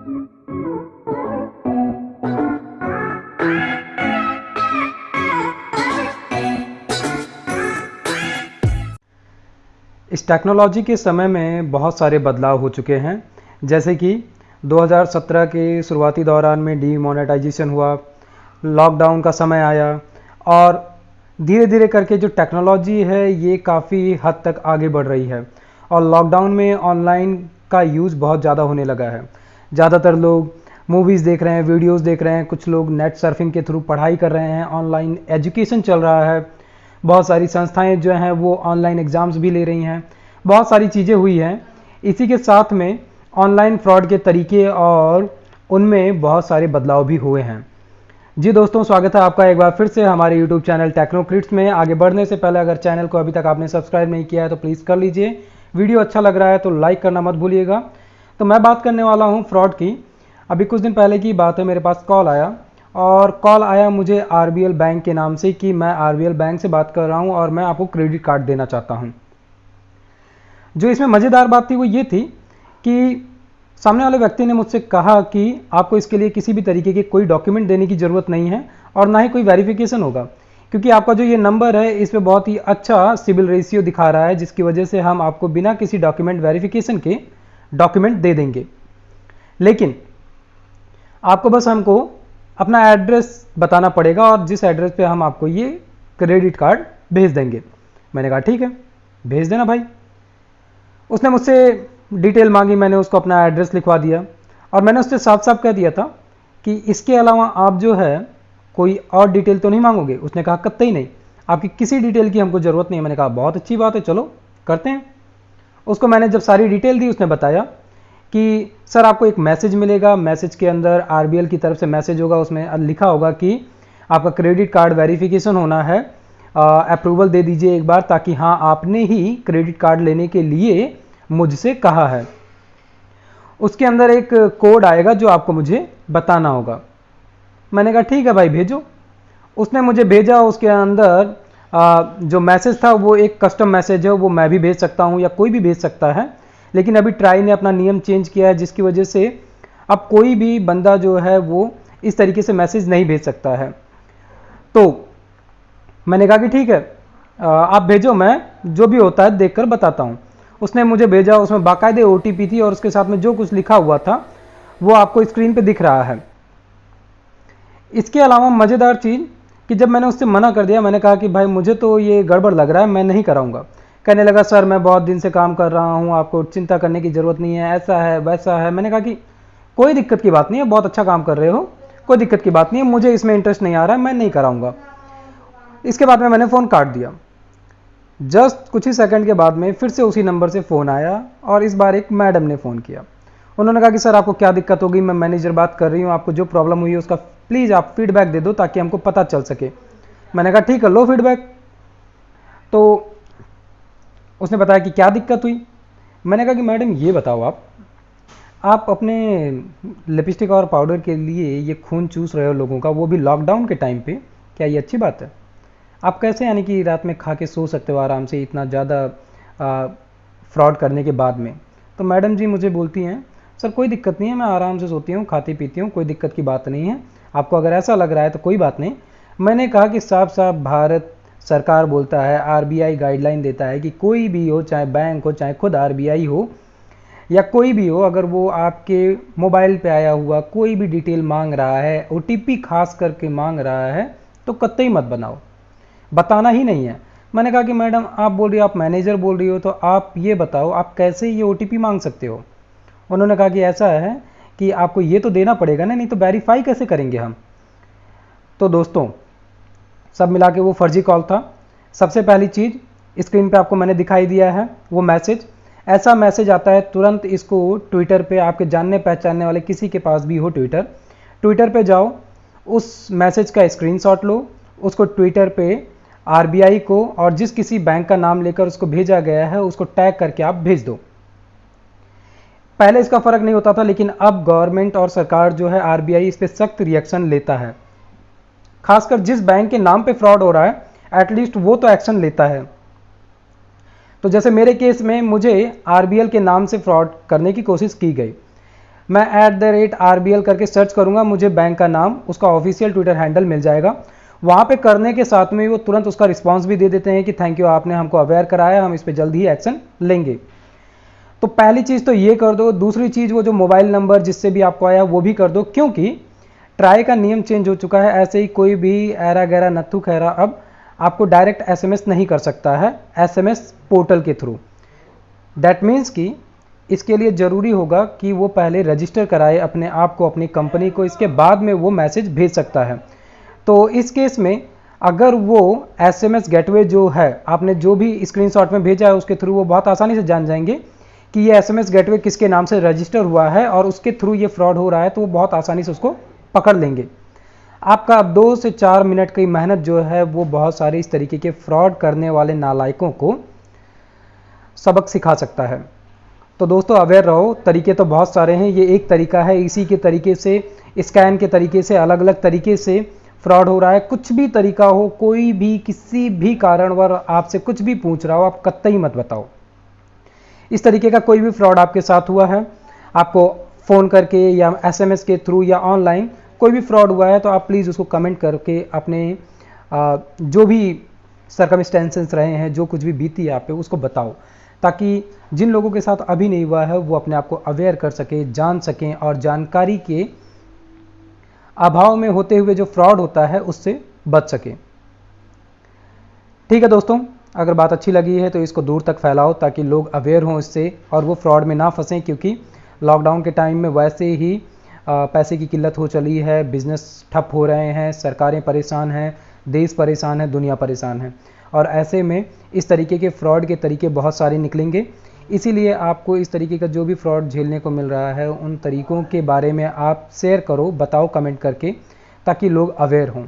इस टेक्नोलॉजी के समय में बहुत सारे बदलाव हो चुके हैं, जैसे कि 2017 के शुरुआती दौरान में डीमोनेटाइजेशन हुआ, लॉकडाउन का समय आया और धीरे धीरे करके जो टेक्नोलॉजी है ये काफ़ी हद तक आगे बढ़ रही है और लॉकडाउन में ऑनलाइन का यूज़ बहुत ज़्यादा होने लगा है। ज़्यादातर लोग मूवीज़ देख रहे हैं, वीडियोज़ देख रहे हैं, कुछ लोग नेट सर्फिंग के थ्रू पढ़ाई कर रहे हैं, ऑनलाइन एजुकेशन चल रहा है, बहुत सारी संस्थाएं जो हैं वो ऑनलाइन एग्ज़ाम्स भी ले रही हैं, बहुत सारी चीज़ें हुई हैं। इसी के साथ में ऑनलाइन फ्रॉड के तरीके और उनमें बहुत सारे बदलाव भी हुए हैं। जी दोस्तों, स्वागत है आपका एक बार फिर से हमारे यूट्यूब चैनल टेक्नोक्रिट्स में। आगे बढ़ने से पहले अगर चैनल को अभी तक आपने सब्सक्राइब नहीं किया है तो प्लीज़ कर लीजिए। वीडियो अच्छा लग रहा है तो लाइक करना मत भूलिएगा। तो मैं बात करने वाला हूँ फ्रॉड की। अभी कुछ दिन पहले की बात है, मेरे पास कॉल आया और कॉल आया मुझे आरबीएल बैंक के नाम से कि मैं आरबीएल बैंक से बात कर रहा हूँ और मैं आपको क्रेडिट कार्ड देना चाहता हूँ। जो इसमें मज़ेदार बात थी वो ये थी कि सामने वाले व्यक्ति ने मुझसे कहा कि आपको इसके लिए किसी भी तरीके के कोई डॉक्यूमेंट देने की ज़रूरत नहीं है और ना ही कोई वेरिफिकेशन होगा, क्योंकि आपका जो ये नंबर है इस पर बहुत ही अच्छा सिबिल रेशियो दिखा रहा है, जिसकी वजह से हम आपको बिना किसी डॉक्यूमेंट वेरिफिकेशन के डॉक्यूमेंट दे देंगे। लेकिन आपको बस हमको अपना एड्रेस बताना पड़ेगा और जिस एड्रेस पे हम आपको ये क्रेडिट कार्ड भेज देंगे। मैंने कहा ठीक है, भेज देना भाई। उसने मुझसे डिटेल मांगी, मैंने उसको अपना एड्रेस लिखवा दिया और मैंने उससे साफ साफ कह दिया था कि इसके अलावा आप जो है कोई और डिटेल तो नहीं मांगोगे। उसने कहा कतई नहीं, आपकी किसी डिटेल की हमको ज़रूरत नहीं है। मैंने कहा बहुत अच्छी बात है, चलो करते हैं। उसको मैंने जब सारी डिटेल दी, उसने बताया कि सर आपको एक मैसेज मिलेगा, मैसेज के अंदर आरबीएल की तरफ से मैसेज होगा, उसमें लिखा होगा कि आपका क्रेडिट कार्ड वेरिफिकेशन होना है, अप्रूवल दे दीजिए एक बार, ताकि हाँ आपने ही क्रेडिट कार्ड लेने के लिए मुझसे कहा है। उसके अंदर एक कोड आएगा जो आपको मुझे बताना होगा। मैंने कहा ठीक है भाई भेजो। उसने मुझे भेजा, उसके अंदर जो मैसेज था वो एक कस्टम मैसेज है, वो मैं भी भेज सकता हूँ या कोई भी भेज सकता है, लेकिन अभी ट्राई ने अपना नियम चेंज किया है, जिसकी वजह से अब कोई भी बंदा जो है वो इस तरीके से मैसेज नहीं भेज सकता है। तो मैंने कहा कि ठीक है आप भेजो, मैं जो भी होता है देखकर बताता हूँ। उसने मुझे भेजा, उसमें बाकायदे ओटीपी थी और उसके साथ में जो कुछ लिखा हुआ था वो आपको स्क्रीन पे दिख रहा है। इसके अलावा मज़ेदार चीज़ कि जब मैंने उससे मना कर दिया, मैंने कहा कि भाई मुझे तो ये गड़बड़ लग रहा है, मैं नहीं कराऊंगा। कहने लगा सर मैं बहुत दिन से काम कर रहा हूँ, आपको चिंता करने की ज़रूरत नहीं है, ऐसा है वैसा है। मैंने कहा कि कोई दिक्कत की बात नहीं है, बहुत अच्छा काम कर रहे हो, कोई दिक्कत की बात नहीं है, मुझे इसमें इंटरेस्ट नहीं आ रहा है, मैं नहीं कराऊंगा। इसके बाद में मैंने फ़ोन काट दिया। जस्ट कुछ ही सेकंड के बाद में फिर से उसी नंबर से फ़ोन आया और इस बार एक मैडम ने फ़ोन किया। उन्होंने कहा कि सर आपको क्या दिक्कत होगी, मैं मैनेजर बात कर रही हूँ, आपको जो प्रॉब्लम हुई है उसका प्लीज़ आप फीडबैक दे दो ताकि हमको पता चल सके। मैंने कहा ठीक है लो फीडबैक। तो उसने बताया कि क्या दिक्कत हुई। मैंने कहा कि मैडम ये बताओ, आप अपने लिपस्टिक और पाउडर के लिए ये खून चूस रहे हो लोगों का, वो भी लॉकडाउन के टाइम पे, क्या ये अच्छी बात है? आप कैसे यानी कि रात में खा के सो सकते हो आराम से, इतना ज़्यादा फ्रॉड करने के बाद में? तो मैडम जी मुझे बोलती हैं सर कोई दिक्कत नहीं है, मैं आराम से सोती हूँ, खाती पीती हूँ, कोई दिक्कत की बात नहीं है, आपको अगर ऐसा लग रहा है तो कोई बात नहीं। मैंने कहा कि साफ साफ भारत सरकार बोलता है, आरबीआई गाइडलाइन देता है कि कोई भी हो, चाहे बैंक हो, चाहे खुद आरबीआई हो या कोई भी हो, अगर वो आपके मोबाइल पे आया हुआ कोई भी डिटेल मांग रहा है, ओटीपी खास करके मांग रहा है, तो कतई मत बनाओ, बताना ही नहीं है। मैंने कहा कि मैडम आप बोल रही हो, आप मैनेजर बोल रही हो, तो आप ये बताओ आप कैसे ये ओटीपी मांग सकते हो? उन्होंने कहा कि ऐसा है कि आपको ये तो देना पड़ेगा ना, नहीं तो वेरीफाई कैसे करेंगे हम। तो दोस्तों सब मिला के वो फर्जी कॉल था। सबसे पहली चीज़ स्क्रीन पे आपको मैंने दिखाई दिया है वो मैसेज, ऐसा मैसेज आता है तुरंत इसको ट्विटर पे, आपके जानने पहचानने वाले किसी के पास भी हो ट्विटर पे जाओ, उस मैसेज का स्क्रीनशॉट लो, उसको ट्विटर पे आरबीआई को और जिस किसी बैंक का नाम लेकर उसको भेजा गया है उसको टैग करके आप भेज दो। पहले इसका फ़र्क नहीं होता था, लेकिन अब गवर्नमेंट और सरकार जो है आरबीआई इस पर सख्त रिएक्शन लेता है। खासकर जिस बैंक के नाम पे फ्रॉड हो रहा है एटलीस्ट वो तो एक्शन लेता है। तो जैसे मेरे केस में मुझे आरबीएल के नाम से फ्रॉड करने की कोशिश की गई। मैं @RBL करके सर्च करूंगा, मुझे बैंक का नाम, उसका ऑफिशियल ट्विटर हैंडल मिल जाएगा। वहां पे करने के साथ में वो तुरंत उसका रिस्पांस भी दे देते हैं कि थैंक यू, आपने हमको अवेयर कराया, हम इस पर जल्द ही एक्शन लेंगे। तो पहली चीज़ तो ये कर दो। दूसरी चीज़, वो जो मोबाइल नंबर जिससे भी आपको आया वो भी कर दो, क्योंकि ट्राई का नियम चेंज हो चुका है। ऐसे ही कोई भी ऐरा गैरा नत्थु खैरा अब आपको डायरेक्ट एसएमएस नहीं कर सकता है एसएमएस पोर्टल के थ्रू। दैट मीन्स कि इसके लिए ज़रूरी होगा कि वो पहले रजिस्टर कराए अपने आप को, अपनी कंपनी को, इसके बाद में वो मैसेज भेज सकता है। तो इस केस में अगर वो एसएमएस गेटवे जो है, आपने जो भी स्क्रीनशॉट में भेजा है उसके थ्रू वो बहुत आसानी से जान जाएंगे कि ये एसएमएस गेटवे किसके नाम से रजिस्टर हुआ है और उसके थ्रू ये फ्रॉड हो रहा है, तो वो बहुत आसानी से उसको पकड़ लेंगे। आपका अब 2 से 4 मिनट की मेहनत जो है वो बहुत सारे इस तरीके के फ्रॉड करने वाले नालायकों को सबक सिखा सकता है। तो दोस्तों अवेयर रहो। तरीके तो बहुत सारे हैं, ये एक तरीका है। इसी के तरीके से, स्कैन के तरीके से, अलग अलग तरीके से फ्रॉड हो रहा है। कुछ भी तरीका हो, कोई भी किसी भी कारणवश आपसे कुछ भी पूछ रहा हो, आप कतई मत बताओ। इस तरीके का कोई भी फ्रॉड आपके साथ हुआ है, आपको फ़ोन करके या एसएमएस के थ्रू या ऑनलाइन कोई भी फ्रॉड हुआ है, तो आप प्लीज़ उसको कमेंट करके अपने जो भी सर्कमस्टेंसेस रहे हैं, जो कुछ भी बीती है आप पे, उसको बताओ, ताकि जिन लोगों के साथ अभी नहीं हुआ है वो अपने आप को अवेयर कर सके, जान सकें और जानकारी के अभाव में होते हुए जो फ्रॉड होता है उससे बच सके। ठीक है दोस्तों, अगर बात अच्छी लगी है तो इसको दूर तक फैलाओ ताकि लोग अवेयर हों इससे और वो फ्रॉड में ना फंसें, क्योंकि लॉकडाउन के टाइम में वैसे ही पैसे की किल्लत हो चली है, बिजनेस ठप हो रहे हैं, सरकारें परेशान हैं, देश परेशान है, दुनिया परेशान है, और ऐसे में इस तरीके के फ्रॉड के तरीके बहुत सारे निकलेंगे। इसीलिए आपको इस तरीके का जो भी फ्रॉड झेलने को मिल रहा है उन तरीकों के बारे में आप शेयर करो, बताओ कमेंट करके, ताकि लोग अवेयर हों।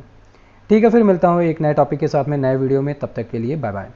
ठीक है, फिर मिलता हूँ एक नए टॉपिक के साथ में नए वीडियो में। तब तक के लिए बाय बाय।